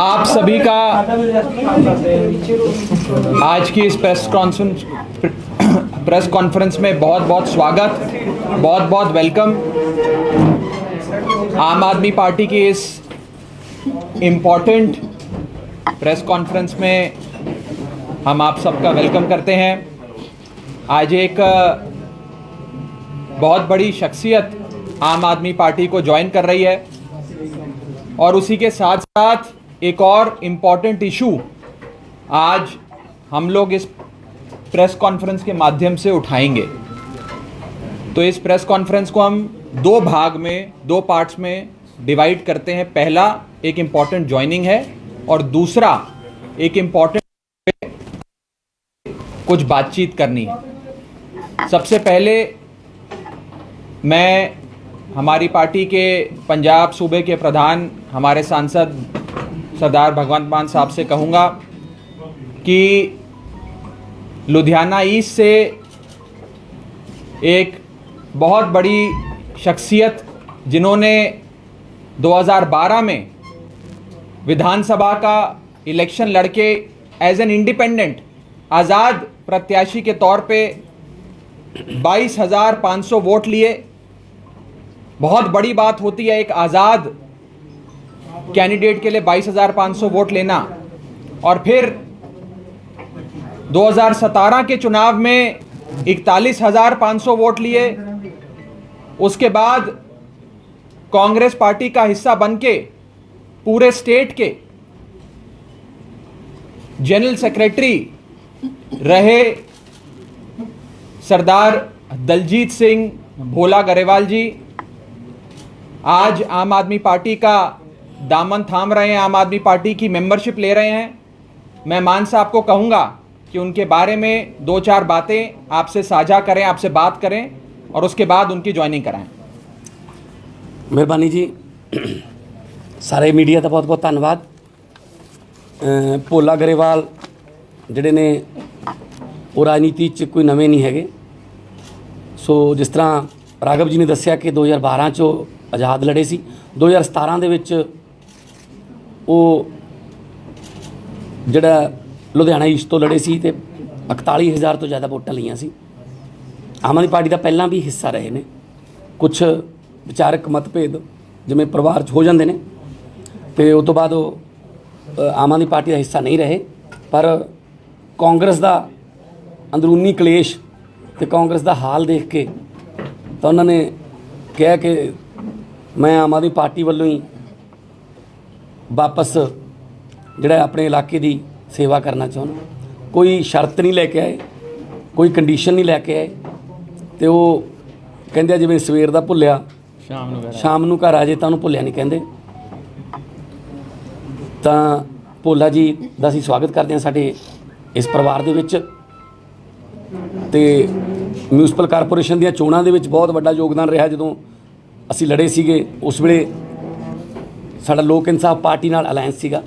आप सभी का आज की इस प्रेस कॉन्फ्रेंस में बहुत बहुत स्वागत, बहुत बहुत वेलकम। आम आदमी पार्टी की इस इम्पॉर्टेंट प्रेस कॉन्फ्रेंस में हम आप सबका वेलकम करते हैं। आज एक बहुत बड़ी शख्सियत आम आदमी पार्टी को ज्वाइन कर रही है और उसी के साथ साथ एक और इम्पॉर्टेंट इशू आज हम लोग इस प्रेस कॉन्फ्रेंस के माध्यम से उठाएंगे। तो इस प्रेस कॉन्फ्रेंस को हम दो भाग में, दो पार्ट्स में डिवाइड करते हैं। पहला एक इम्पॉर्टेंट ज्वाइनिंग है और दूसरा एक इम्पॉर्टेंट कुछ बातचीत करनी है। सबसे पहले मैं हमारी पार्टी के पंजाब सूबे के प्रधान हमारे सांसद सरदार भगवंत मान साहब से कहूँगा कि लुधियाना ईस्ट से एक बहुत बड़ी शख्सियत जिन्होंने 2012 में विधानसभा का इलेक्शन लड़के एज एन इंडिपेंडेंट आज़ाद प्रत्याशी के तौर पे 22,500 वोट लिए। बहुत बड़ी बात होती है एक आज़ाद कैंडिडेट के लिए 22,500 वोट लेना। और फिर 2017 के चुनाव में 41,500 वोट लिए। उसके बाद कांग्रेस पार्टी का हिस्सा बनके पूरे स्टेट के जनरल सेक्रेटरी रहे सरदार दलजीत सिंह भोला गरेवाल जी आज आम आदमी पार्टी का दामन थाम रहे हैं, आम आदमी पार्टी की मेंबरशिप ले रहे हैं। मैं मान साहब को कहूँगा कि उनके बारे में दो चार बातें आपसे साझा करें, आपसे बात करें और उसके बाद उनकी ज्वाइनिंग कराएं। मेहरबानी जी। सारे मीडिया का बहुत बहुत धन्यवाद। भोला गरेवाल ਜਿਹੜੇ ਨੇ ਉਹ ਰਾਜਨੀਤੀ 'ਚ ਕੋਈ ਨਵੇਂ ਨਹੀਂ ਹੈਗੇ। ਸੋ ਜਿਸ ਤਰ੍ਹਾਂ ਰਾਘਵ ਜੀ ਨੇ ਦੱਸਿਆ ਕਿ 2012 'ਚ ਆਜ਼ਾਦ ਲੜੇ ਸੀ, 2017 ਦੇ ਵਿੱਚ ਉਹ ਜਿਹੜਾ ਲੁਧਿਆਣਾ ਈਸਟ ਤੋਂ ਲੜੇ ਸੀ ਤੇ 41,000 ਤੋਂ ਜ਼ਿਆਦਾ ਵੋਟਾਂ ਲਈਆਂ ਸੀ। ਆਮ ਆਦਮੀ ਪਾਰਟੀ ਦਾ ਪਹਿਲਾਂ ਵੀ ਹਿੱਸਾ ਰਹੇ ਨੇ। ਕੁਛ ਵਿਚਾਰਕ ਮਤਭੇਦ ਜਿਵੇਂ ਪਰਿਵਾਰ 'ਚ ਹੋ ਜਾਂਦੇ ਨੇ ਤੇ ਉਸ ਤੋਂ ਬਾਅਦ ਉਹ ਆਮ ਆਦਮੀ ਪਾਰਟੀ ਦਾ ਹਿੱਸਾ ਨਹੀਂ ਰਹੇ। ਪਰ ਕਾਂਗਰਸ ਦਾ ਅੰਦਰੂਨੀ ਕਲੇਸ਼ ਤੇ ਕਾਂਗਰਸ ਦਾ ਹਾਲ ਦੇਖ ਕੇ ਤਾਂ ਉਹਨਾਂ ਨੇ ਕਿਹਾ ਕਿ ਮੈਂ ਆਮ ਆਦਮੀ ਪਾਰਟੀ ਵੱਲੋਂ ਹੀ ਵਾਪਸ ਜਿਹੜਾ ਆਪਣੇ ਇਲਾਕੇ ਦੀ ਸੇਵਾ ਕਰਨਾ ਚਾਹੁੰਦਾ। ਕੋਈ ਸ਼ਰਤ ਨਹੀਂ ਲੈ ਕੇ ਆਏ, ਕੋਈ ਕੰਡੀਸ਼ਨ ਨਹੀਂ ਲੈ ਕੇ ਆਏ ਤੇ ਉਹ ਕਹਿੰਦੇ ਜਿਵੇਂ ਸਵੇਰ ਦਾ ਭੁੱਲਿਆ ਸ਼ਾਮ ਨੂੰ ਘਰ ਆ ਜੇ ਤਾਂ ਉਹਨੂੰ ਭੁੱਲਿਆ ਨਹੀਂ ਕਹਿੰਦੇ। ਤਾਂ ਭੋਲਾ ਜੀ ਦਾ ਅਸੀਂ ਸਵਾਗਤ ਕਰਦੇ ਹਾਂ ਸਾਡੇ ਇਸ ਪਰਿਵਾਰ ਦੇ ਵਿੱਚ। ਤੇ ਮਿਊਨਿਸਪਲ ਕਾਰਪੋਰੇਸ਼ਨ ਦੀਆਂ ਚੋਣਾਂ ਦੇ ਵਿੱਚ ਬਹੁਤ ਵੱਡਾ ਯੋਗਦਾਨ ਰਿਹਾ। ਜਦੋਂ ਅਸੀਂ ਲੜੇ ਸੀਗੇ ਉਸ ਵੇਲੇ ਸਾਡਾ ਲੋਕ ਇਨਸਾਫ ਪਾਰਟੀ ਨਾਲ ਅਲਾਇੰਸ ਸੀਗਾ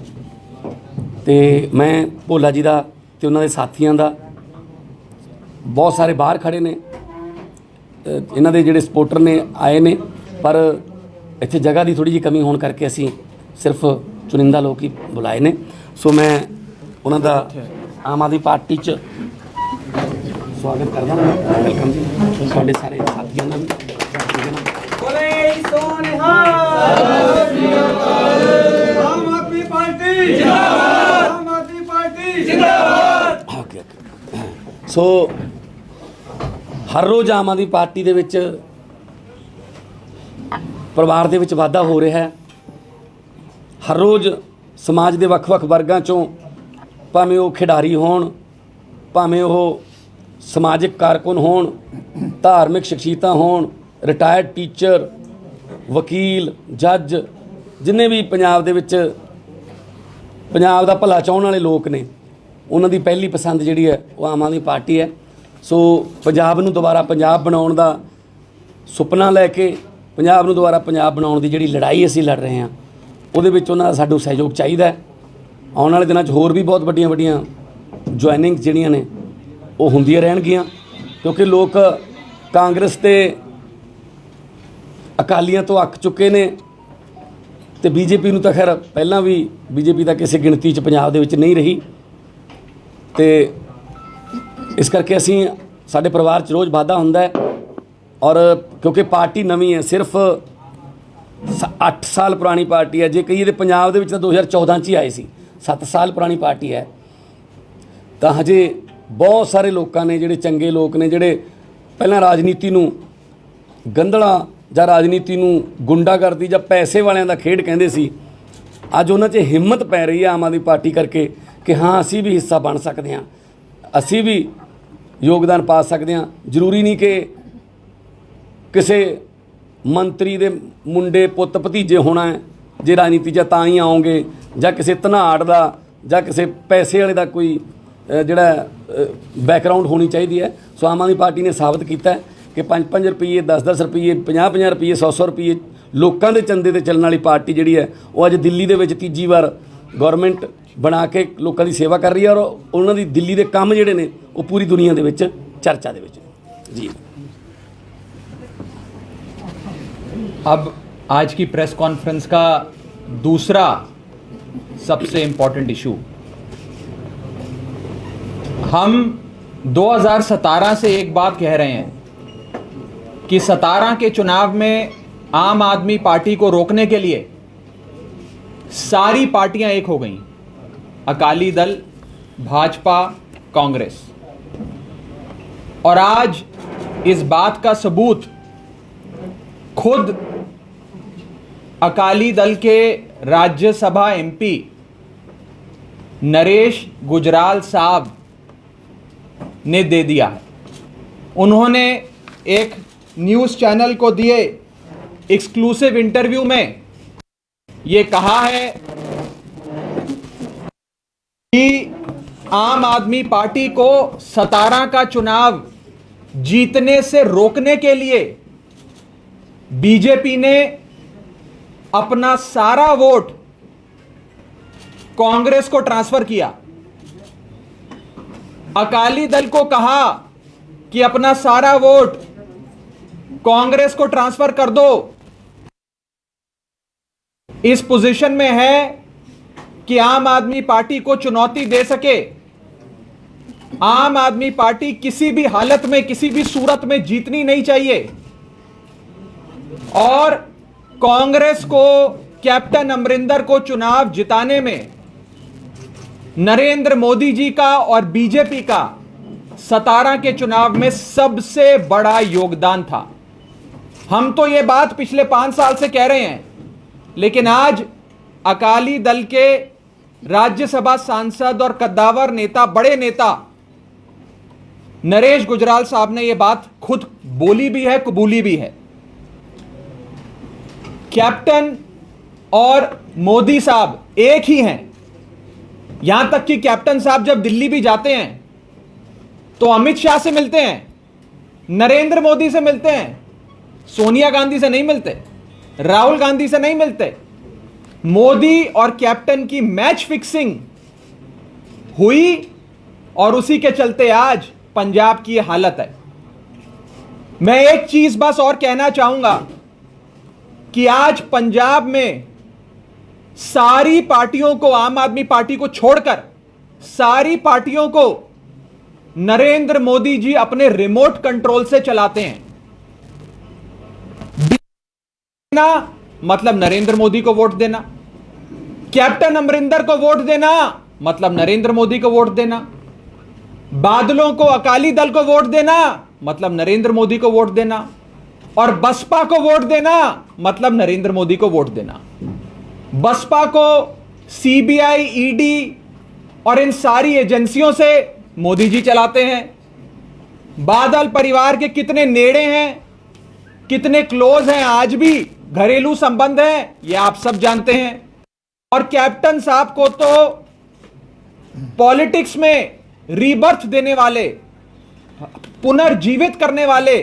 ਤੇ ਮੈਂ ਭੋਲਾ ਜੀ ਦਾ ਤੇ ਉਹਨਾਂ ਦੇ ਸਾਥੀਆਂ ਦਾ, ਬਹੁਤ ਸਾਰੇ ਬਾਹਰ ਖੜੇ ਨੇ, ਇਹਨਾਂ ਦੇ ਜਿਹੜੇ ਸਪੋਰਟਰ ਨੇ ਆਏ ਨੇ, ਪਰ ਇੱਥੇ ਜਗ੍ਹਾ ਦੀ ਥੋੜ੍ਹੀ ਜਿਹੀ ਕਮੀ ਹੋਣ ਕਰਕੇ ਅਸੀਂ ਸਿਰਫ ਚੁਣਿੰਦਾ ਲੋਕ ਹੀ ਬੁਲਾਏ ਨੇ। ਸੋ ਮੈਂ ਉਹਨਾਂ ਦਾ ਆਮ ਆਦਮੀ ਪਾਰਟੀ 'ਚ ਸਵਾਗਤ ਕਰਦਾ। ਵੈਲਕਮ ਜੀ ਤੁਹਾਡੇ ਸਾਰੇ ਸਾਥੀਆਂ ਦਾ ਵੀ। ਆਮ ਆਦਮੀ ਪਾਰਟੀ ਜਿੰਦਾਬਾਦ, ਆਮ ਆਦਮੀ ਪਾਰਟੀ ਜਿੰਦਾਬਾਦ। ਓਕੇ। ਸੋ ਹਰ ਰੋਜ਼ ਆਮ ਆਦਮੀ ਪਾਰਟੀ ਦੇ ਵਿੱਚ ਪਰਿਵਾਰ ਦੇ ਵਿੱਚ ਵਾਧਾ ਹੋ ਰਿਹਾ ਹੈ। ਹਰ ਰੋਜ਼ ਸਮਾਜ ਦੇ ਵੱਖ-ਵੱਖ ਵਰਗਾਂ 'ਚੋਂ, ਭਾਵੇਂ ਉਹ ਖਿਡਾਰੀ ਹੋਣ, ਭਾਵੇਂ ਉਹ ਸਮਾਜਿਕ ਕਾਰਕੁਨ ਹੋਣ, ਧਾਰਮਿਕ ਸ਼ਖਸੀਅਤਾਂ ਹੋਣ, ਰਿਟਾਇਰਡ ਟੀਚਰ, ਵਕੀਲ, ਜੱਜ, ਜਿੰਨੇ ਵੀ ਪੰਜਾਬ ਦੇ ਵਿੱਚ ਪੰਜਾਬ ਦਾ ਭਲਾ ਚਾਹੁਣ ਵਾਲੇ ਲੋਕ ਨੇ, ਉਹਨਾਂ ਦੀ ਪਹਿਲੀ ਪਸੰਦ ਜਿਹੜੀ ਹੈ ਉਹ ਆਮ ਆਦਮੀ ਪਾਰਟੀ ਹੈ। ਸੋ ਪੰਜਾਬ ਨੂੰ ਦੁਬਾਰਾ ਪੰਜਾਬ ਬਣਾਉਣ ਦਾ ਸੁਪਨਾ ਲੈ ਕੇ, ਪੰਜਾਬ ਨੂੰ ਦੁਬਾਰਾ ਪੰਜਾਬ ਬਣਾਉਣ ਦੀ ਜਿਹੜੀ ਲੜਾਈ ਅਸੀਂ ਲੜ ਰਹੇ ਹਾਂ, ਉਹਦੇ ਵਿੱਚ ਉਹਨਾਂ ਦਾ ਸਾਡਾ ਸਹਿਯੋਗ ਚਾਹੀਦਾ ਹੈ। ਆਉਣ ਵਾਲੇ ਦਿਨਾਂ 'ਚ ਹੋਰ ਵੀ ਬਹੁਤ ਵੱਡੀਆਂ ਵੱਡੀਆਂ ਜੁਆਇਨਿੰਗ ਜਿਹੜੀਆਂ ਨੇ ਉਹ ਹੁੰਦੀਆਂ ਰਹਿਣਗੀਆਂ, ਕਿਉਂਕਿ ਲੋਕ ਕਾਂਗਰਸ ਤੇ ਅਕਾਲੀਆਂ ਤੋਂ ਅੱਕ ਚੁੱਕੇ ਨੇ ਤੇ ਬੀਜੇਪੀ ਨੂੰ ਤਾਂ ਖੈਰ ਪਹਿਲਾਂ ਵੀ ਬੀਜੇਪੀ ਤਾਂ ਕਿਸੇ ਗਿਣਤੀ 'ਚ ਪੰਜਾਬ ਦੇ ਵਿੱਚ ਨਹੀਂ ਰਹੀ ਤੇ ਇਸ ਕਰਕੇ ਅਸੀਂ ਸਾਡੇ ਪਰਿਵਾਰ 'ਚ ਰੋਜ਼ ਵਾਧਾ ਹੁੰਦਾ ਹੈ ਔਰ ਕਿਉਂਕਿ ਪਾਰਟੀ ਨਵੀਂ ਹੈ ਸਿਰਫ 8 ਸਾਲ ਪੁਰਾਣੀ ਪਾਰਟੀ ਹੈ ਜੇ ਕਹੀਏ ਤਾਂ ਪੰਜਾਬ ਦੇ ਵਿੱਚ ਤਾਂ 2014 'ਚ ਹੀ ਆਏ ਸੀ 7 ਸਾਲ ਪੁਰਾਣੀ ਪਾਰਟੀ ਹੈ ਤਾਂ ਹਜੇ ਬਹੁਤ ਸਾਰੇ ਲੋਕਾਂ ਨੇ ਜਿਹੜੇ ਚੰਗੇ ਲੋਕ ਨੇ ਜਿਹੜੇ ਪਹਿਲਾਂ ਰਾਜਨੀਤੀ ਨੂੰ ਗੰਧਲਾ ਜਾਂ ਰਾਜਨੀਤੀ ਨੂੰ ਗੁੰਡਾਗਰਦੀ ਜਾਂ ਪੈਸੇ ਵਾਲਿਆਂ ਦਾ ਖੇਡ ਕਹਿੰਦੇ ਸੀ ਅੱਜ ਉਹਨਾਂ 'ਚ ਹਿੰਮਤ ਪੈ ਰਹੀ ਹੈ ਆਮ ਆਦਮੀ ਪਾਰਟੀ ਕਰਕੇ ਕਿ ਹਾਂ ਅਸੀਂ ਵੀ ਹਿੱਸਾ ਬਣ ਸਕਦੇ ਹਾਂ ਅਸੀਂ ਵੀ ਯੋਗਦਾਨ ਪਾ ਸਕਦੇ ਹਾਂ ਜ਼ਰੂਰੀ ਨਹੀਂ ਕਿ ਕਿਸੇ ਮੰਤਰੀ ਦੇ ਮੁੰਡੇ ਪੁੱਤ ਭਤੀਜੇ ਹੋਣਾ ਹੈ ਜੇ ਰਾਜਨੀਤੀ 'ਚ ਤਾਂ ਹੀ ਆਓਗੇ ਜਾਂ ਕਿਸੇ ਧਨਾੜ ਦਾ ਜਾਂ ਕਿਸੇ ਪੈਸੇ ਵਾਲੇ ਦਾ ਕੋਈ ਜਿਹੜਾ ਬੈਕਗਰਾਊਂਡ ਹੋਣੀ ਚਾਹੀਦੀ ਹੈ ਸੋ ਆਮ ਆਦਮੀ ਪਾਰਟੀ ਨੇ ਸਾਬਤ ਕੀਤਾ ਕਿ 5-5 ਰੁਪਈਏ 10-10 ਰੁਪਈਏ 50-50 ਰੁਪਈਏ 100-100 ਰੁਪਈਏ ਲੋਕਾਂ ਦੇ ਚੰਦੇ ਤੇ ਚੱਲਣ ਵਾਲੀ ਪਾਰਟੀ ਜਿਹੜੀ ਹੈ ਉਹ ਅੱਜ ਦਿੱਲੀ ਦੇ ਵਿੱਚ ਤੀਜੀ ਵਾਰ ਗਵਰਨਮੈਂਟ ਬਣਾ ਕੇ ਲੋਕਾਂ ਦੀ ਸੇਵਾ ਕਰ ਰਹੀ ਹੈ ਔਰ ਉਹਨਾਂ ਦੀ ਦਿੱਲੀ ਦੇ ਕੰਮ ਜਿਹੜੇ ਨੇ ਉਹ ਪੂਰੀ ਦੁਨੀਆ ਦੇ ਵਿੱਚ ਚਰਚਾ ਦੇ ਵਿੱਚ ਜੀ। अब आज की प्रेस कॉन्फ्रेंस का दूसरा सबसे इंपॉर्टेंट इशू, हम 2017 से एक बात कह रहे हैं कि 17 के चुनाव में आम आदमी पार्टी को रोकने के लिए सारी पार्टियां एक हो गईं, अकाली दल, भाजपा, कांग्रेस। और आज इस बात का सबूत खुद अकाली दल के राज्यसभा एमपी नरेश गुजराल साहब ने दे दिया है। उन्होंने एक न्यूज़ चैनल को दिए एक्सक्लूसिव इंटरव्यू में ये कहा है कि आम आदमी पार्टी को 17 का चुनाव जीतने से रोकने के लिए बीजेपी ने अपना सारा वोट कांग्रेस को ट्रांसफर किया। अकाली दल को कहा कि अपना सारा वोट कांग्रेस को ट्रांसफर कर दो। इस पोजीशन में है कि आम आदमी पार्टी को चुनौती दे सके। आम आदमी पार्टी किसी भी हालत में किसी भी सूरत में जीतनी नहीं चाहिए और कांग्रेस को, कैप्टन अमरिंदर को चुनाव जिताने में नरेंद्र मोदी जी का और बीजेपी का 17 के चुनाव में सबसे बड़ा योगदान था। हम तो यह बात पिछले 5 साल से कह रहे हैं, लेकिन आज अकाली दल के राज्यसभा सांसद और कद्दावर नेता, बड़े नेता नरेश गुजराल साहब ने यह बात खुद बोली भी है, कबूली भी है। कैप्टन और मोदी साहब एक ही हैं। यहां तक कि कैप्टन साहब जब दिल्ली भी जाते हैं तो अमित शाह से मिलते हैं, नरेंद्र मोदी से मिलते हैं, सोनिया गांधी से नहीं मिलते, राहुल गांधी से नहीं मिलते। मोदी और कैप्टन की मैच फिक्सिंग हुई और उसी के चलते आज पंजाब की यह हालत है। मैं एक चीज बस और कहना चाहूंगा कि आज पंजाब में सारी पार्टियों को, आम आदमी पार्टी को छोड़कर सारी पार्टियों को नरेंद्र मोदी जी अपने रिमोट कंट्रोल से चलाते हैं। देना मतलब नरेंद्र मोदी को वोट देना, कैप्टन अमरिंदर को वोट देना मतलब नरेंद्र मोदी को वोट देना, बादलों को, अकाली दल को वोट देना मतलब नरेंद्र मोदी को वोट देना, और बसपा को वोट देना मतलब नरेंद्र मोदी को वोट देना। बसपा को सीबीआई, ईडी और इन सारी एजेंसियों से मोदी जी चलाते हैं। बादल परिवार के कितने नेड़े हैं, कितने क्लोज हैं, आज भी घरेलू संबंध हैं, ये आप सब जानते हैं। और कैप्टन साहब को तो पॉलिटिक्स में रीबर्थ देने वाले, पुनर्जीवित करने वाले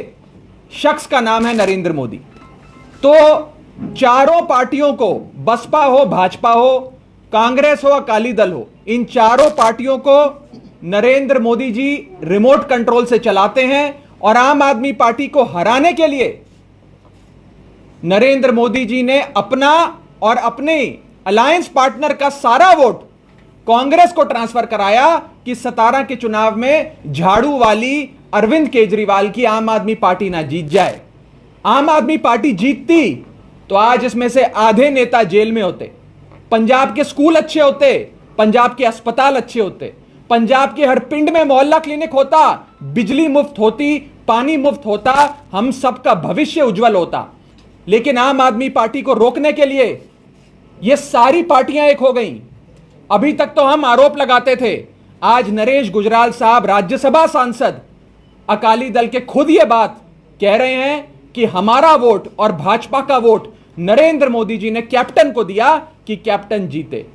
शख्स का नाम है नरेंद्र मोदी। तो चारों पार्टियों को, बसपा हो, भाजपा हो, कांग्रेस हो, अकाली दल हो, इन चारों पार्टियों को नरेंद्र मोदी जी रिमोट कंट्रोल से चलाते हैं। और आम आदमी पार्टी को हराने के लिए नरेंद्र मोदी जी ने अपना और अपने अलायंस पार्टनर का सारा वोट कांग्रेस को ट्रांसफर कराया कि 17 के चुनाव में झाड़ू वाली अरविंद केजरीवाल की आम आदमी पार्टी ना जीत जाए। आम आदमी पार्टी जीतती तो आज इसमें से आधे नेता जेल में होते, पंजाब के स्कूल अच्छे होते, पंजाब के अस्पताल अच्छे होते, पंजाब के हर पिंड में मोहल्ला क्लिनिक होता, बिजली मुफ्त होती, पानी मुफ्त होता, हम सबका भविष्य उज्जवल होता। लेकिन आम आदमी पार्टी को रोकने के लिए ये सारी पार्टियां एक हो गईं। अभी तक तो हम आरोप लगाते थे, आज नरेश गुजराल साहब राज्यसभा सांसद अकाली दल के खुद ये बात कह रहे हैं कि हमारा वोट और भाजपा का वोट नरेंद्र मोदी जी ने कैप्टन को दिया कि कैप्टन जीते।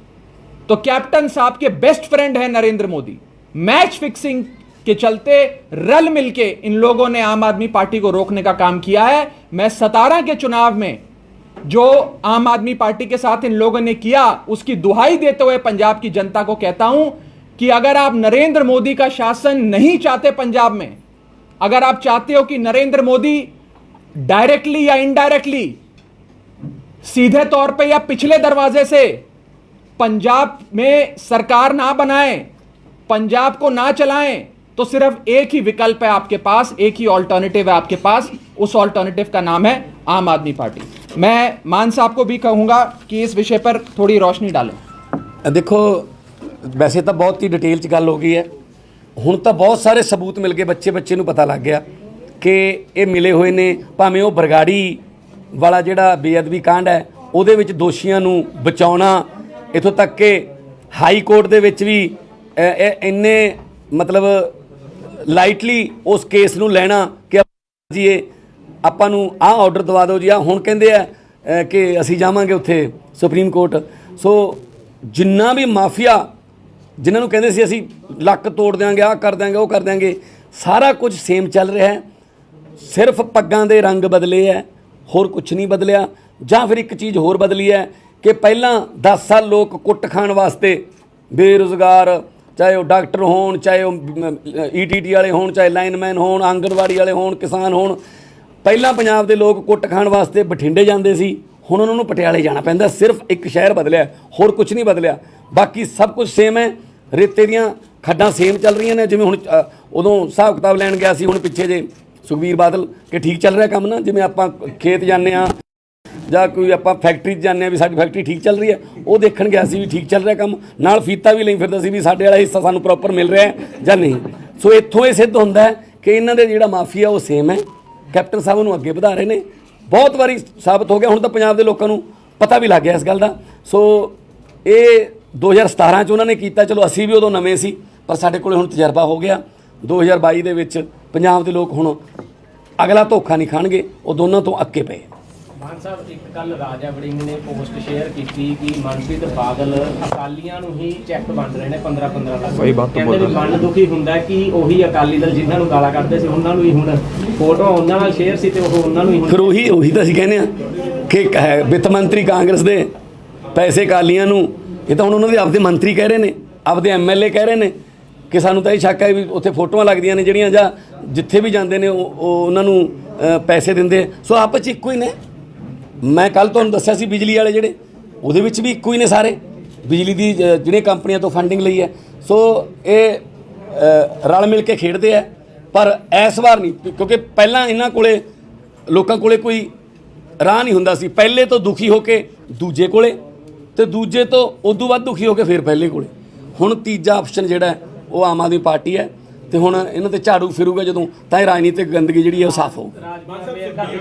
तो कैप्टन साहब के बेस्ट फ्रेंड है नरेंद्र मोदी। मैच फिक्सिंग के चलते रल मिलके इन लोगों ने आम आदमी पार्टी को रोकने का काम किया है। मैं 17 के चुनाव में जो आम आदमी पार्टी के साथ इन लोगों ने किया उसकी दुहाई देते हुए पंजाब की जनता को कहता हूं कि अगर आप नरेंद्र मोदी का शासन नहीं चाहते पंजाब में, अगर आप चाहते हो कि नरेंद्र मोदी डायरेक्टली या इनडायरेक्टली, सीधे तौर पे या पिछले दरवाजे से पंजाब में सरकार ना बनाएं, पंजाब को ना चलाएं, तो सिर्फ एक ही विकल्प है आपके पास, एक ही ऑल्टरनेटिव है आपके पास। उस ऑल्टरनेटिव का नाम है आम आदमी पार्टी। मैं मान साहब को भी कहूंगा कि इस विषय पर थोड़ी रोशनी डालें। देखो, वैसे तो बहुत ही डिटेल च गल हो गई है, हुण तो बहुत सारे सबूत मिल गए, बच्चे नूं पता लग गया कि ये मिले हुए ने। भावें वो बरगाड़ी वाला जिहड़ा बेअदबी कांड है ਉਹਦੇ ਵਿੱਚ ਦੋਸ਼ੀਆਂ ਨੂੰ ਬਚਾਉਣਾ, ਇੱਥੋਂ ਤੱਕ ਕਿ ਹਾਈ ਕੋਰਟ ਦੇ ਵਿੱਚ ਵੀ ਇੰਨੇ ਮਤਲਬ ਲਾਈਟਲੀ ਉਸ ਕੇਸ ਨੂੰ ਲੈਣਾ ਕਿ ਜੀ ਇਹ ਆਪਾਂ ਨੂੰ ਆਹ ਆਰਡਰ ਦਵਾ ਦਿਓ ਜੀ, ਆ ਹੁਣ ਕਹਿੰਦੇ ਆ ਕਿ ਅਸੀਂ ਜਾਵਾਂਗੇ ਉੱਥੇ ਸੁਪਰੀਮ ਕੋਰਟ। ਸੋ ਜਿੰਨਾ ਵੀ ਮਾਫੀਆ ਜਿਨ੍ਹਾਂ ਨੂੰ ਕਹਿੰਦੇ ਸੀ ਅਸੀਂ ਲੱਕ ਤੋੜ ਦਿਆਂਗੇ, ਆਹ ਕਰ ਦਿਆਂਗੇ, ਉਹ ਕਰ ਦਿਆਂਗੇ, ਸਾਰਾ ਕੁਝ ਸੇਮ ਚੱਲ ਰਿਹਾ ਹੈ। ਸਿਰਫ ਪੱਗਾਂ ਦੇ ਰੰਗ ਬਦਲੇ ਹੈ, ਹੋਰ ਕੁਛ ਨਹੀਂ ਬਦਲਿਆ। ਜਾਂ ਫਿਰ ਇੱਕ ਚੀਜ਼ ਹੋਰ ਬਦਲੀ ਹੈ ਕਿ ਪਹਿਲਾਂ 10 ਸਾਲ ਲੋਕ ਕੁੱਟ ਖਾਣ ਵਾਸਤੇ ਬੇਰੁਜ਼ਗਾਰ, ਚਾਹੇ ਉਹ ਡਾਕਟਰ ਹੋਣ, ਚਾਹੇ ਉਹ ETT ਵਾਲੇ ਹੋਣ, ਚਾਹੇ ਲਾਈਨਮੈਨ ਹੋਣ, ਆਂਗਣਵਾੜੀ ਵਾਲੇ ਹੋਣ, ਕਿਸਾਨ ਹੋਣ, ਪਹਿਲਾਂ ਪੰਜਾਬ ਦੇ ਲੋਕ ਕੁੱਟ ਖਾਣ ਵਾਸਤੇ ਬਠਿੰਡੇ ਜਾਂਦੇ ਸੀ, ਹੁਣ ਉਹਨਾਂ ਨੂੰ ਪਟਿਆਲੇ ਜਾਣਾ ਪੈਂਦਾ। ਸਿਰਫ ਇੱਕ ਸ਼ਹਿਰ ਬਦਲਿਆ, ਹੋਰ ਕੁਛ ਨਹੀਂ ਬਦਲਿਆ, ਬਾਕੀ ਸਭ ਕੁਝ ਸੇਮ ਹੈ। ਰੇਤੇ ਦੀਆਂ ਖੱਡਾਂ ਸੇਮ ਚੱਲ ਰਹੀਆਂ ਨੇ। ਜਿਵੇਂ ਹੁਣ ਉਦੋਂ ਹਿਸਾਬ ਕਿਤਾਬ ਲੈਣ ਗਿਆ ਸੀ, ਹੁਣ ਪਿੱਛੇ ਜੇ ਸੁਖਬੀਰ ਬਾਦਲ ਕਿ ਠੀਕ ਚੱਲ ਰਿਹਾ ਕੰਮ ਨਾ, ਜਿਵੇਂ ਆਪਾਂ ਖੇਤ ਜਾਂਦੇ ਹਾਂ ਜਾਂ ਕੋਈ ਆਪਾਂ ਫੈਕਟਰੀ 'ਚ ਜਾਂਦੇ ਹਾਂ ਵੀ ਸਾਡੀ ਫੈਕਟਰੀ ਠੀਕ ਚੱਲ ਰਹੀ ਹੈ, ਉਹ ਦੇਖਣ ਗਿਆ ਸੀ ਵੀ ਠੀਕ ਚੱਲ ਰਿਹਾ ਕੰਮ, ਨਾਲ ਫੀਤਾ ਵੀ ਲਈ ਫਿਰਦਾ ਸੀ ਵੀ ਸਾਡੇ ਵਾਲਾ ਹਿੱਸਾ ਸਾਨੂੰ ਪ੍ਰੋਪਰ ਮਿਲ ਰਿਹਾ ਜਾਂ ਨਹੀਂ। ਸੋ ਇੱਥੋਂ ਇਹ ਸਿੱਧ ਹੁੰਦਾ ਹੈ ਕਿ ਇਹਨਾਂ ਦੇ ਜਿਹੜਾ ਮਾਫੀਆ ਉਹ ਸੇਮ ਹੈ। ਕੈਪਟਨ ਸਾਹਿਬ ਨੂੰ ਅੱਗੇ ਵਧਾ ਰਹੇ ਨੇ, ਬਹੁਤ ਵਾਰੀ ਸਾਬਤ ਹੋ ਗਿਆ, ਹੁਣ ਤਾਂ ਪੰਜਾਬ ਦੇ ਲੋਕਾਂ ਨੂੰ ਪਤਾ ਵੀ ਲੱਗ ਗਿਆ ਇਸ ਗੱਲ ਦਾ। ਸੋ ਇਹ 2017 'ਚ ਉਹਨਾਂ ਨੇ ਕੀਤਾ, ਚਲੋ ਅਸੀਂ ਵੀ ਉਦੋਂ ਨਵੇਂ ਸੀ, ਪਰ ਸਾਡੇ ਕੋਲ ਹੁਣ ਤਜਰਬਾ ਹੋ ਗਿਆ। 2022 ਦੇ ਵਿੱਚ ਪੰਜਾਬ ਦੇ ਲੋਕ ਹੁਣ ਅਗਲਾ ਧੋਖਾ ਨਹੀਂ ਖਾਣਗੇ, ਉਹ ਦੋਨਾਂ ਤੋਂ ਅੱਕੇ ਪਏ। ਮਾਨ ਸਾਹਿਬ, ਇੱਕ ਕੱਲ ਰਾਜਾ ਵੜਿੰਗ ਨੇ ਪੋਸਟ ਸ਼ੇਅਰ ਕੀਤੀ ਕਿ ਮਨਪ੍ਰੀਤ ਬਾਦਲ ਅਕਾਲੀਆਂ ਨੂੰ ਹੀ ਚੈੱਕ ਵੰਡ ਰਹੇ ਨੇ 15-15 ਲੱਖ। ਕਹਿੰਦੇ ਵੀ ਮਨ ਦੁਖੀ ਹੁੰਦਾ ਕਿ ਉਹੀ ਅਕਾਲੀ ਦਲ ਜਿਨ੍ਹਾਂ ਨੂੰ ਗਾਲਾਂ ਕੱਢਦੇ ਸੀ ਉਹਨਾਂ ਨੂੰ ਹੀ ਹੁਣ ਫੋਟੋ ਉਹਨਾਂ ਨਾਲ ਸ਼ੇਅਰ ਸੀ ਤੇ ਉਹ ਉਹਨਾਂ ਨੂੰ ਹੀ ਹੁਣ। ਫਿਰ ਉਹੀ ਤਾਂ ਅਸੀਂ ਕਹਿੰਦੇ ਹਾਂ ਕਿ ਵਿੱਤ ਮੰਤਰੀ ਕਾਂਗਰਸ ਦੇ ਪੈਸੇ ਅਕਾਲੀਆਂ ਨੂੰ, ਇਹ ਤਾਂ ਹੁਣ ਉਹਨਾਂ ਦੇ ਆਪਦੇ ਮੰਤਰੀ ਕਹਿ ਰਹੇ ਨੇ, ਆਪਦੇ MLA ਕਹਿ ਰਹੇ ਨੇ ਕਿ ਸਾਨੂੰ ਤਾਂ ਇਹ ਸ਼ੱਕ ਹੈ ਵੀ ਉੱਥੇ ਫੋਟੋਆਂ ਲੱਗਦੀਆਂ ਨੇ ਜਿਹੜੀਆਂ, ਜਾਂ ਜਿੱਥੇ ਵੀ ਜਾਂਦੇ ਨੇ ਉਹ ਉਹਨਾਂ ਨੂੰ ਪੈਸੇ ਦਿੰਦੇ। ਸੋ ਆਪਸ 'ਚ ਇੱਕੋ ਹੀ ਨੇ। ਮੈਂ ਕੱਲ੍ਹ ਤੁਹਾਨੂੰ ਦੱਸਿਆ ਸੀ ਬਿਜਲੀ ਵਾਲੇ ਜਿਹੜੇ, ਉਹਦੇ ਵਿੱਚ ਵੀ ਇੱਕੋ ਹੀ ਨੇ ਸਾਰੇ, ਬਿਜਲੀ ਦੀ ਜਿਹੜੀਆਂ ਕੰਪਨੀਆਂ ਤੋਂ ਫੰਡਿੰਗ ਲਈ ਹੈ। ਸੋ ਇਹ ਰਲ ਮਿਲ ਕੇ ਖੇਡਦੇ ਹੈ, ਪਰ ਇਸ ਵਾਰ ਨਹੀਂ, ਕਿਉਂਕਿ ਪਹਿਲਾਂ ਇਹਨਾਂ ਕੋਲੇ ਲੋਕਾਂ ਕੋਲੇ ਕੋਈ ਰਾਹ ਨਹੀਂ ਹੁੰਦਾ ਸੀ। ਪਹਿਲੇ ਤੋਂ ਦੁਖੀ ਹੋ ਕੇ ਦੂਜੇ ਕੋਲੇ, ਤੇ ਦੂਜੇ ਤੋਂ ਉਦੋਂ ਵੱਧ ਦੁਖੀ ਹੋ ਕੇ ਫਿਰ ਪਹਿਲੇ ਕੋਲੇ। ਹੁਣ ਤੀਜਾ ਆਪਸ਼ਨ ਜਿਹੜਾ ਉਹ ਆਮ ਆਦਮੀ ਪਾਰਟੀ ਹੈ, ਤੇ ਹੁਣ ਇਹਨਾਂ ਤੇ ਝਾੜੂ ਫਿਰੂਗਾ ਜਦੋਂ, ਤਾਂ ਇਹ ਰਾਜਨੀਤਿਕ ਗੰਦਗੀ ਜਿਹੜੀ ਹੈ ਉਹ ਸਾਫ਼ ਹੋਊ।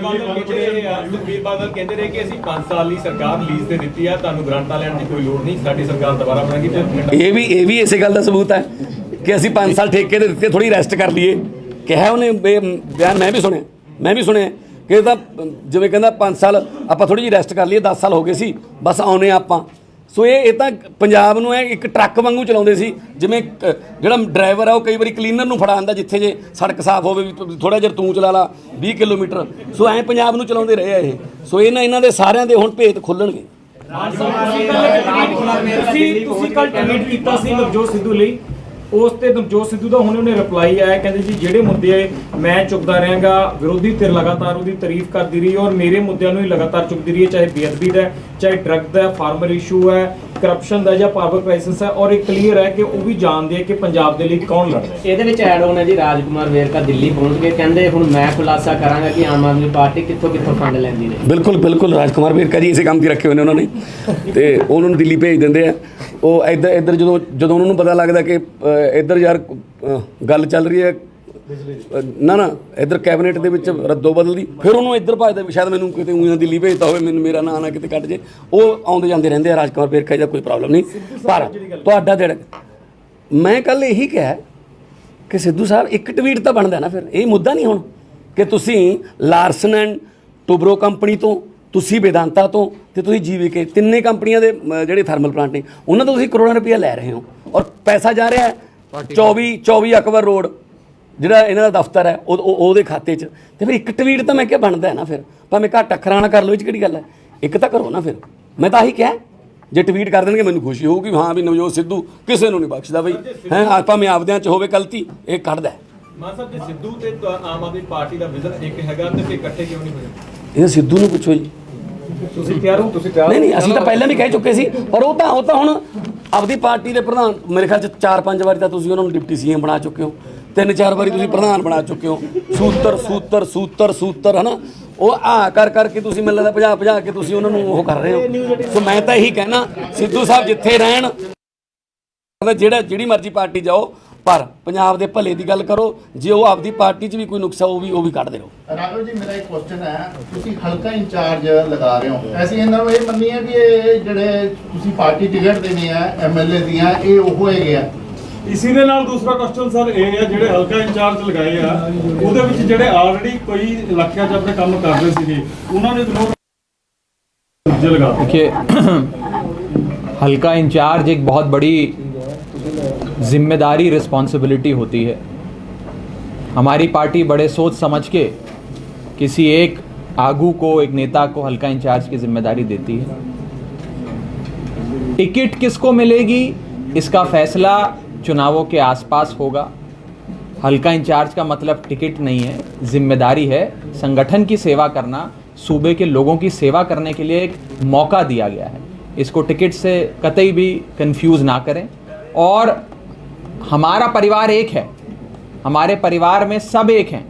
ਸੁਖਬੀਰ ਬਾਦਲ ਕਹਿੰਦੇ ਰਹੇ ਕਿ ਅਸੀਂ 5 ਸਾਲ ਲਈ ਸਰਕਾਰ ਲੀਜ਼ ਤੇ ਦਿੱਤੀ ਹੈ, ਤੁਹਾਨੂੰ ਗ੍ਰਾਂਟਾਂ ਲੈਣ ਦੀ ਕੋਈ ਲੋੜ ਨਹੀਂ, ਸਾਡੀ ਸਰਕਾਰ ਦੁਬਾਰਾ ਬਣੇਗੀ। ਇਹ ਵੀ ਇਸੇ ਗੱਲ ਦਾ ਸਬੂਤ ਹੈ ਕਿ ਅਸੀਂ 5 ਸਾਲ ਠੇਕੇ ਦੇ ਦਿੱਤੇ, ਥੋੜੀ ਰੈਸਟ ਕਰ ਲਈਏ। ਕਿਹਾ ਉਹਨੇ ਬਿਆਨ, ਮੈਂ ਵੀ ਸੁਣਿਆ ਕਿ ਇਹ ਤਾਂ ਜਿਵੇਂ ਕਹਿੰਦਾ 5 ਸਾਲ ਆਪਾਂ ਥੋੜੀ ਜਿਹੀ ਰੈਸਟ ਕਰ ਲਈਏ, 10 ਸਾਲ ਹੋ ਗਏ ਸੀ ਬਸ ਆਉਣੇ ਆਪਾਂ। ਸੋ ਇਹ ਤਾਂ ਪੰਜਾਬ ਨੂੰ ਇੱਕ ਟਰੱਕ ਵਾਂਗੂ ਚਲਾਉਂਦੇ ਸੀ, ਜਿਵੇਂ ਜਿਹੜਾ ਡਰਾਈਵਰ ਆ ਉਹ ਕਈ ਵਾਰੀ ਕਲੀਨਰ ਨੂੰ ਫੜਾ ਆਉਂਦਾ, ਜਿੱਥੇ ਜੇ ਸੜਕ ਸਾਫ਼ ਹੋਵੇ ਵੀ ਥੋੜ੍ਹਾ ਜਿਹਾ ਤੂੰ ਚਲਾ ਲਾ 20 ਕਿਲੋਮੀਟਰ। ਸੋ ਐਂ ਪੰਜਾਬ ਨੂੰ ਚਲਾਉਂਦੇ ਰਹੇ ਆ ਇਹ। ਸੋ ਇਹਨਾਂ ਦੇ ਸਾਰਿਆਂ ਦੇ ਹੁਣ ਭੇਤ ਖੁੱਲ੍ਹਣਗੇ। ਤੁਸੀਂ ਕੱਲ ਟਵੀਟ ਕੀਤਾ ਸੀ ਨਵਜੋਤ ਸਿੱਧੂ ਲਈ, ਉਸ ਤੇ ਨਵਜੋਤ ਸਿੱਧੂ ਦਾ ਹੁਣੇ ਉਹਨੇ ਰਿਪਲਾਈ ਆਇਆ, ਕਹਿੰਦੇ ਜੀ ਜਿਹੜੇ ਮੁੱਦੇ ਮੈਂ ਚੁੱਕਦਾ ਰਹਾਂਗਾ, ਵਿਰੋਧੀ ਧਿਰ ਲਗਾਤਾਰ ਉਹਦੀ ਤਾਰੀਫ ਕਰਦੀ ਰਹੀ ਔਰ ਮੇਰੇ ਮੁੱਦਿਆਂ ਨੂੰ ਹੀ ਲਗਾਤਾਰ ਚੁੱਕਦੀ ਰਹੀ ਹੈ, ਚਾਹੇ ਬੇਅਦਬੀ ਦਾ, ਚਾਹੇ ਡਰੱਗ ਦਾ, ਫਾਰਮਰ ਇਸ਼ੂ ਹੈ, ਕਰਪਸ਼ਨ ਦਾ ਜਾਂ ਪਾਵਰ ਕ੍ਰਾਈਸਿਸ ਹੈ। ਔਰ ਇਹ ਕਲੀਅਰ ਹੈ ਕਿ ਉਹ ਵੀ ਜਾਣਦੇ ਆ ਕਿ ਪੰਜਾਬ ਦੇ ਲਈ ਕੌਣ ਲੜ ਰਿਹਾ। ਇਹਦੇ ਵਿੱਚ ਐਡ ਹੋਣਾ ਜੀ, ਰਾਜਕੁਮਾਰ ਵੇਰਕਾ ਦਿੱਲੀ ਪਹੁੰਚ ਕੇ ਕਹਿੰਦੇ ਹੁਣ ਮੈਂ ਖੁਲਾਸਾ ਕਰਾਂਗਾ ਕਿ ਆਮ ਆਦਮੀ ਪਾਰਟੀ ਕਿੱਥੋਂ ਕਿੱਥੋਂ ਫੰਡ ਲੈਂਦੀ ਰਹੀ। ਬਿਲਕੁਲ ਬਿਲकुल ਰਾਜਕੁਮਾਰ ਵੇਰਕਾ ਜੀ ਇਸੇ ਕੰਮ ਤੇ ਰੱਖੇ ਹੋਏ ਨੇ ਉਹਨਾਂ ਨੇ, ਤੇ ਉਹਨਾਂ ਨੂੰ ਦਿੱਲੀ ਭੇਜ ਦਿੰਦੇ ਆ। ਉਹ ਇੱਧਰ ਜਦੋਂ ਉਹਨਾਂ ਨੂੰ ਪਤਾ ਲੱਗਦਾ ਕਿ ਇੱਧਰ ਯਾਰ ਗੱਲ ਚੱਲ ਰਹੀ ਹੈ ਨਾ ਇੱਧਰ ਕੈਬਨਿਟ ਦੇ ਵਿੱਚ ਰੱਦੋ ਬਦਲਦੀ, ਫਿਰ ਉਹਨੂੰ ਇੱਧਰ ਭਜਦਾ ਵੀ ਸ਼ਾਇਦ ਮੈਨੂੰ ਕਿਤੇ ਊਂ ਦਿੱਲੀ ਭੇਜਤਾ ਹੋਵੇ, ਮੈਨੂੰ ਮੇਰਾ ਨਾਂ ਨਾ ਕਿਤੇ ਕੱਟ ਜੇ। ਉਹ ਆਉਂਦੇ ਜਾਂਦੇ ਰਹਿੰਦੇ ਆ ਰਾਜਕੁਮਾਰ ਵੇਰਕਾ ਦਾ ਕੋਈ ਪ੍ਰੋਬਲਮ ਨਹੀਂ। ਪਰ ਤੁਹਾਡਾ ਜਿਹੜਾ ਮੈਂ ਕੱਲ ਇਹੀ ਕਿਹਾ ਕਿ ਸਿੱਧੂ ਸਾਹਿਬ ਇੱਕ ਟਵੀਟ ਤਾਂ ਬਣਦਾ ਨਾ, ਫਿਰ ਇਹ ਮੁੱਦਾ ਨਹੀਂ ਹੁਣ ਕਿ ਤੁਸੀਂ ਲਾਰਸਨ ਐਂਡ ਟੂਬਰੋ ਕੰਪਨੀ ਤੋਂ, ਤੁਸੀਂ ਵੇਦਾਂਤਾ ਤੋਂ ਤੇ ਤੁਸੀਂ ਜੀਵੀਕੇ, ਤਿੰਨੇ ਕੰਪਨੀਆਂ ਦੇ ਜਿਹੜੇ ਥਰਮਲ ਪਲਾਂਟ ਨੇ ਉਹਨਾਂ ਤੋਂ ਤੁਸੀਂ ਕਰੋੜਾਂ ਰੁਪਈਆ ਲੈ ਰਹੇ ਹੋ ਔਰ ਪੈਸਾ ਜਾ ਰਿਹਾ ਹੈ 24 ਅਕਬਰ ਰੋਡ ਜਿਹੜਾ ਇਹਨਾਂ ਦਾ ਦਫ਼ਤਰ ਹੈ ਉਹਦੇ ਖਾਤੇ 'ਚ। ਤੇ ਫਿਰ ਇੱਕ ਟਵੀਟ ਤਾਂ ਮੈਂ ਕਿਹਾ ਬਣਦਾ ਹੈ ਨਾ, ਫਿਰ ਭਾਵੇਂ ਘੱਟ ਅੱਖਰਾਂ ਨਾਲ ਕਰ ਲਓ, ਇਹ 'ਚ ਕਿਹੜੀ ਗੱਲ ਹੈ, ਇੱਕ ਤਾਂ ਕਰੋ ਨਾ। ਫਿਰ ਮੈਂ ਤਾਂ ਆਹੀ ਕਿਹਾ, ਜੇ ਟਵੀਟ ਕਰ ਦੇਣਗੇ ਮੈਨੂੰ ਖੁਸ਼ੀ ਹੋਊਗੀ, ਹਾਂ ਵੀ ਨਵਜੋਤ ਸਿੱਧੂ ਕਿਸੇ ਨੂੰ ਨਹੀਂ ਬਖਸ਼ਦਾ ਬਈ, ਹੈ ਭਾਵੇਂ ਆਪਦਿਆਂ 'ਚ ਹੋਵੇ ਗਲਤੀ, ਇਹ ਕੱਢਦਾ। ਮਾਨ ਸਾਹਿਬ, ਜੇ ਸਿੱਧੂ ਤੇ ਆਮ ਆਦਮੀ ਪਾਰਟੀ ਦਾ ਵਿਜ਼ਨ ਇੱਕ ਹੈਗਾ ਤੇ ਫਿਰ ਇਕੱਠੇ ਕਿਉਂ ਨਹੀਂ ਹੋਏ? ਇਹ ਸਿੱਧੂ ਨੂੰ ਪੁੱਛੋ ਜੀ। ਤੁਸੀਂ ਤਿਆਰ ਹੋ? ਤੁਸੀਂ ਨਹੀਂ ਅਸੀਂ ਤਾਂ ਪਹਿਲਾਂ ਵੀ ਕਹਿ ਚੁੱਕੇ ਸੀ, ਪਰ ਉਹ ਤਾਂ ਹੁਣ ਆਪਦੀ ਪਾਰਟੀ ਦੇ ਪ੍ਰਧਾਨ, ਮੇਰੇ ਖਿਆਲ 'ਚ 4-5 ਵਾਰੀ ਤਾਂ ਤੁਸੀਂ ਉਹਨਾਂ ਨੂੰ ਡਿਪਟੀ ਸੀਐਮ ਬਣਾ ਚੁੱਕੇ ਹੋ, 3-4 ਵਾਰੀ ਤੁਸੀਂ ਪ੍ਰਧਾਨ ਬਣਾ ਚੁੱਕੇ ਹੋ। ਸੂਤਰ ਹਨਾ, ਉਹ ਕਰ ਕਰਕੇ ਤੁਸੀਂ ਮੈਨੂੰ ਲੱਗਦਾ ਭਜਾ ਕੇ ਤੁਸੀਂ ਉਹਨਾਂ ਨੂੰ ਉਹ ਕਰ ਰਹੇ ਹੋ। ਸੋ ਮੈਂ ਤਾਂ ਇਹੀ ਕਹਿਣਾ, ਸਿੱਧੂ ਸਾਹਿਬ ਜਿੱਥੇ ਰਹਿਣ, ਜਿਹੜੀ ਮਰਜ਼ੀ ਪਾਰਟੀ ਜਾਓ, ਪਰ ਪੰਜਾਬ ਦੇ ਭਲੇ ਦੀ ਗੱਲ ਕਰੋ। ਜੇ ਉਹ ਆਪਦੀ ਪਾਰਟੀ 'ਚ ਵੀ ਕੋਈ ਨੁਕਸਾ ਉਹ ਵੀ ਕੱਢਦੇ ਰਹੋ। ਰਾਘਵ ਜੀ, ਮੇਰਾ ਇੱਕ ਕੁਐਸਚਨ ਹੈ, ਤੁਸੀਂ ਹਲਕਾ ਇੰਚਾਰਜ ਲਗਾ ਰਹੇ ਹੋ, ਅਸੀਂ ਇਹਨਾਂ ਨੂੰ ਇਹ ਮੰਨੀਏ ਵੀ ਇਹ ਜਿਹੜੇ ਤੁਸੀਂ ਪਾਰਟੀ ਟਿਕਟ ਦੇਣੀ ਹੈ ਐਮਐਲਏ ਦੀਆਂ, ਇਹ ਉਹ ਹੈਗੇ ਆ। ਇਸੇ ਦੇ ਨਾਲ ਦੂਸਰਾ ਕੁਐਸਚਨ ਸਰ ਇਹ ਹੈ, ਜਿਹੜੇ ਹਲਕਾ ਇੰਚਾਰਜ ਲਗਾਏ ਆ ਉਹਦੇ ਵਿੱਚ ਜਿਹੜੇ ਆਲਰੇਡੀ ਕੋਈ ਇਲਾਕਿਆਂ 'ਚ ਆਪਣੇ ਕੰਮ ਕਰ ਰਹੇ ਸੀਗੇ, ਉਹਨਾਂ ਨੇ ਦੂਜੇ ਲਗਾ ਦਿੱਤੇ। देखिए, हल्का इंचार्ज एक बहुत बड़ी जिम्मेदारी रिस्पॉन्सिबिलिटी होती है। हमारी पार्टी बड़े सोच समझ के किसी एक आगू को, एक नेता को हल्का इंचार्ज की जिम्मेदारी देती है। टिकट किसको मिलेगी इसका फैसला चुनावों के आसपास होगा। हल्का इंचार्ज का मतलब टिकट नहीं है, जिम्मेदारी है। संगठन की सेवा करना, सूबे के लोगों की सेवा करने के लिए एक मौका दिया गया है। इसको टिकट से कतई भी कंफ्यूज ना करें। और हमारा परिवार एक है, हमारे परिवार में सब एक हैं।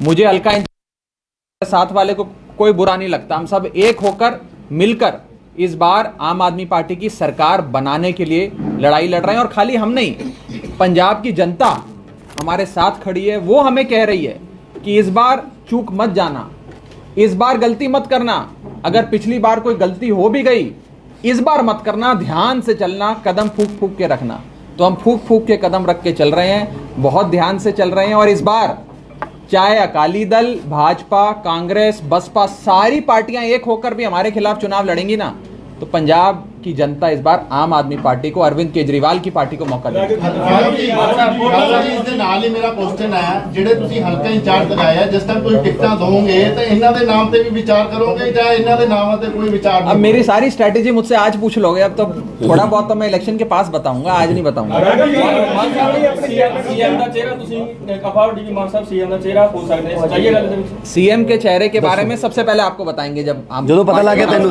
मुझे हल्का इंचार्ज साथ वाले को कोई बुरा नहीं लगता। हम सब एक होकर मिलकर इस बार आम आदमी पार्टी की सरकार बनाने के लिए लड़ाई लड़ रहे हैं। और खाली हम नहीं, पंजाब की जनता हमारे साथ खड़ी है। वो हमें कह रही है कि इस बार चूक मत जाना, इस बार गलती मत करना। अगर पिछली बार कोई गलती हो भी गई, इस बार मत करना, ध्यान से चलना, कदम फूक फूक के रखना। तो हम फूक फूक के कदम रख के चल रहे हैं, बहुत ध्यान से चल रहे हैं। और इस बार चाहे अकाली दल, भाजपा, कांग्रेस, बसपा, सारी पार्टियां एक होकर भी हमारे खिलाफ चुनाव लड़ेंगी ना, तो पंजाब की जनता इस बार आम आदमी पार्टी को, अरविंद केजरीवाल की पार्टी को मौका देगी। ਇਸ ਦੇ ਨਾਲ ਹੀ ਮੇਰਾ ਕੁਐਸਚਨ ਹੈ, ਜਿਹੜੇ ਤੁਸੀਂ ਹਲਕਾ ਇੰਚਾਰਜ ਲਗਾਇਆ, ਜਿਸ ਟਾਈਮ ਤੁਸੀਂ ਟਿਕਟਾਂ ਦੋਗੇ ਤਾਂ ਇਹਨਾਂ ਦੇ ਨਾਮ ਤੇ ਵੀ ਵਿਚਾਰ ਕਰੋਗੇ ਜਾਂ ਇਹਨਾਂ ਦੇ ਨਾਮਾਂ ਤੇ ਕੋਈ ਵਿਚਾਰ नहीं? अब मेरी सारी स्ट्रैटेजी मुझसे आज पूछ लोगे, अब तो थोड़ा बहुत तो मैं इलेक्शन के पास बताऊंगा, आज नहीं बताऊंगा। ਸੀਐਮ ਦਾ ਚਿਹਰਾ ਤੁਸੀਂ ਅਫਾਰ ਡੀ ਮਾਨ ਸਾਹਿਬ ਸੀਐਮ ਦਾ ਚਿਹਰਾ ਹੋ ਸਕਦੇ ਹੋ, ਚਾਹੀਏ ਗੱਲ ਦੇ ਵਿੱਚ। सीएम के चेहरे के बारे में सबसे पहले आपको बताएंगे जब आप ਜਦੋਂ ਪਤਾ ਲੱਗ ਗਿਆ ਤੈਨੂੰ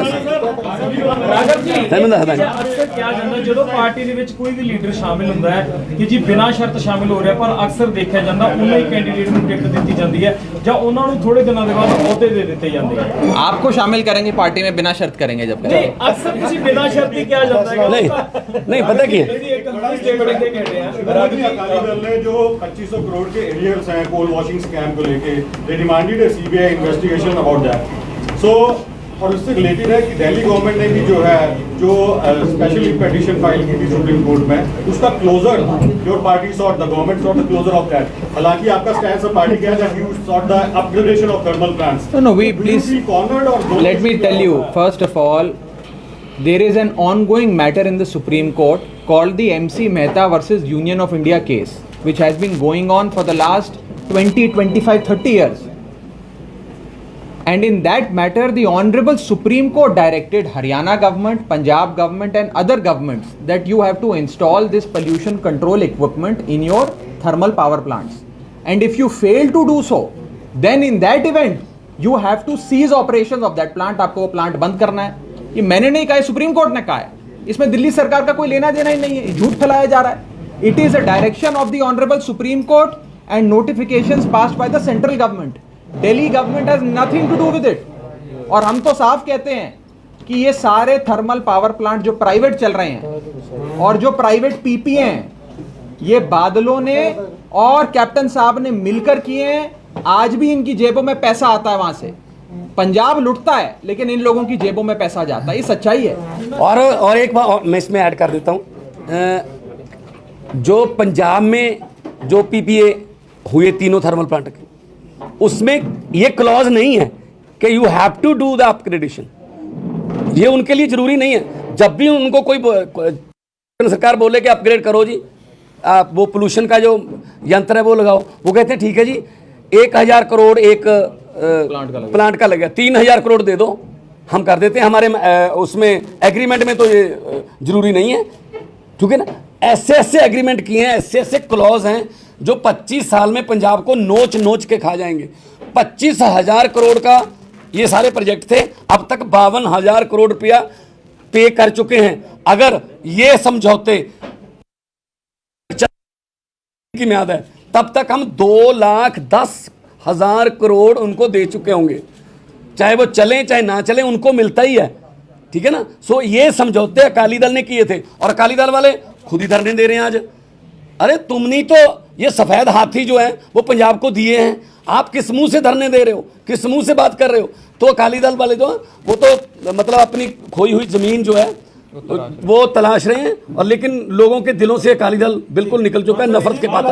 ਰਾਘਵ ਜੀ, ਤੈਨੂੰ ਦੱਸ ਦਾਂਗੇ। ਅਕਸਰ ਕਿਹਾ ਜਾਂਦਾ ਜਦੋਂ ਪਾਰਟੀ ਦੇ ਵਿੱਚ ਕੋਈ ਵੀ ਲੀਡਰ ਸ਼ਾਮਿਲ ਹੁੰਦਾ ਹੈ ਕਿ ਜੀ ਬਿਨਾਂ ਸ਼ਰਤ ਸ਼ਾਮਿਲ ਹੋ ਰਿਹਾ, ਪਰ ਅਕਸਰ ਦੇਖਿਆ ਜਾਂਦਾ ਉਹਨਾਂ ਹੀ ਕੈਂਡੀਡੇਟ ਨੂੰ ਟਿਕਟ ਦਿੱਤੀ ਜਾਂਦੀ ਹੈ ਜਾਂ ਉਹਨਾਂ ਨੂੰ ਥੋੜੇ ਦਿਨਾਂ ਦੇ ਬਾਅਦ ਅਹੁਦੇ ਦੇ ਦਿੱਤੇ ਜਾਂਦੇ ਆ। आपको शामिल करेंगे पार्टी में, बिना शर्त करेंगे जब ਨਹੀਂ, करेंगे। ਅਕਸਰ ਤੁਸੀਂ ਬਿਨਾਂ ਸ਼ਰਤ ਹੀ ਕਿਹਾ ਜਾਂਦਾ ਹੈ। नहीं पता क्या है? एक स्टेटमेंट दे कहते हैं अकाली दल ने जो 2500 करोड़ के एरियर्स हैं कोल वॉशिंग स्कैम को लेके, they demanded a CBI investigation about that. So और उससे रिलेटेड है कि दिल्ली गवर्नमेंट ने भी जो है जो स्पेशली पिटीशन फाइल की थी सुप्रीम कोर्ट में, उसका closure your party sought, the government sought the closure of that. हालांकि आपका स्टैंड ऑफ पार्टी क्या है that you sought the upgradation of thermal plants. No, we please let me tell you. First of all, there is an ongoing matter in the Supreme Court called the MC Mehta versus Union of India case, which has been going on for the last 20, 25, 30 years. And in that matter, the Honorable Supreme Court directed Haryana government, Punjab government and other governments that you have to install this pollution control equipment in your thermal power plants. And if you fail to do so, then in that event, you have to cease operations of that plant. आपको वो plant बंद करना है. ये मैंने नहीं कहा है, सुप्रीम कोर्ट ने कहा है. इसमें दिल्ली सरकार का कोई लेना देना ही नहीं है. झूठ फैलाया जा रहा है. It is a direction of the Honorable Supreme Court and notifications passed by the central government. Delhi government has nothing to do with it. और हम तो साफ कहते हैं कि ये सारे थर्मल पावर प्लांट जो प्राइवेट चल रहे हैं और जो प्राइवेट पीपी हैं, ये बादलों ने और कैप्टन साहब ने मिलकर किए हैं. आज भी इनकी जेबों में पैसा आता है वहां से. पंजाब लुटता है लेकिन इन लोगों की जेबों में पैसा जाता है. ये सच्चाई है. और एक बात मैं इसमें ऐड कर देता हूं, जो पंजाब में जो पीपीए हुए तीनों थर्मल प्लांट के, उसमें ये क्लॉज नहीं है कि you have to do the upgradation. ये उनके लिए जरूरी नहीं है. जब भी उनको कोई सरकार बोले कि अपग्रेड करो जी, आप वो पोल्यूशन का जो यंत्र है वो लगाओ, वो कहते हैं ठीक है जी 1000 करोड़ एक प्लांट का लगेगा, 3000 करोड़ दे दो, हम कर देते हैं. हमारे उसमें एग्रीमेंट में तो ये जरूरी नहीं है. ठीक है ना. ऐसे ऐसे एग्रीमेंट किए हैं, ऐसे ऐसे क्लॉज हैं जो 25 साल में पंजाब को नोच नोच के खा जाएंगे. 25,000 करोड़ का ये सारे प्रोजेक्ट थे, अब तक 52,000 करोड़ रुपया पे कर चुके हैं. अगर ये समझौते की म्याद है तब तक हम 2,10,000 करोड़ उनको दे चुके होंगे. चाहे वो चलें चाहे ना चलें, उनको मिलता ही है. ठीक है ना. सो ये समझौते अकाली दल ने किए थे और अकाली दल वाले खुद ही धरने दे रहे हैं आज. अरे तुमने तो ये सफेद हाथी जो है वो पंजाब को दिए हैं, आप किस मुंह से धरने दे रहे हो, किस मुंह से बात कर रहे हो. तो अकाली दल वाले जो वो तो मतलब अपनी खोई हुई जमीन जो है वो तलाश रहे हैं. और लेकिन लोगों के दिलों से अकाली दल बिल्कुल निकल चुका है, नफरत के पास.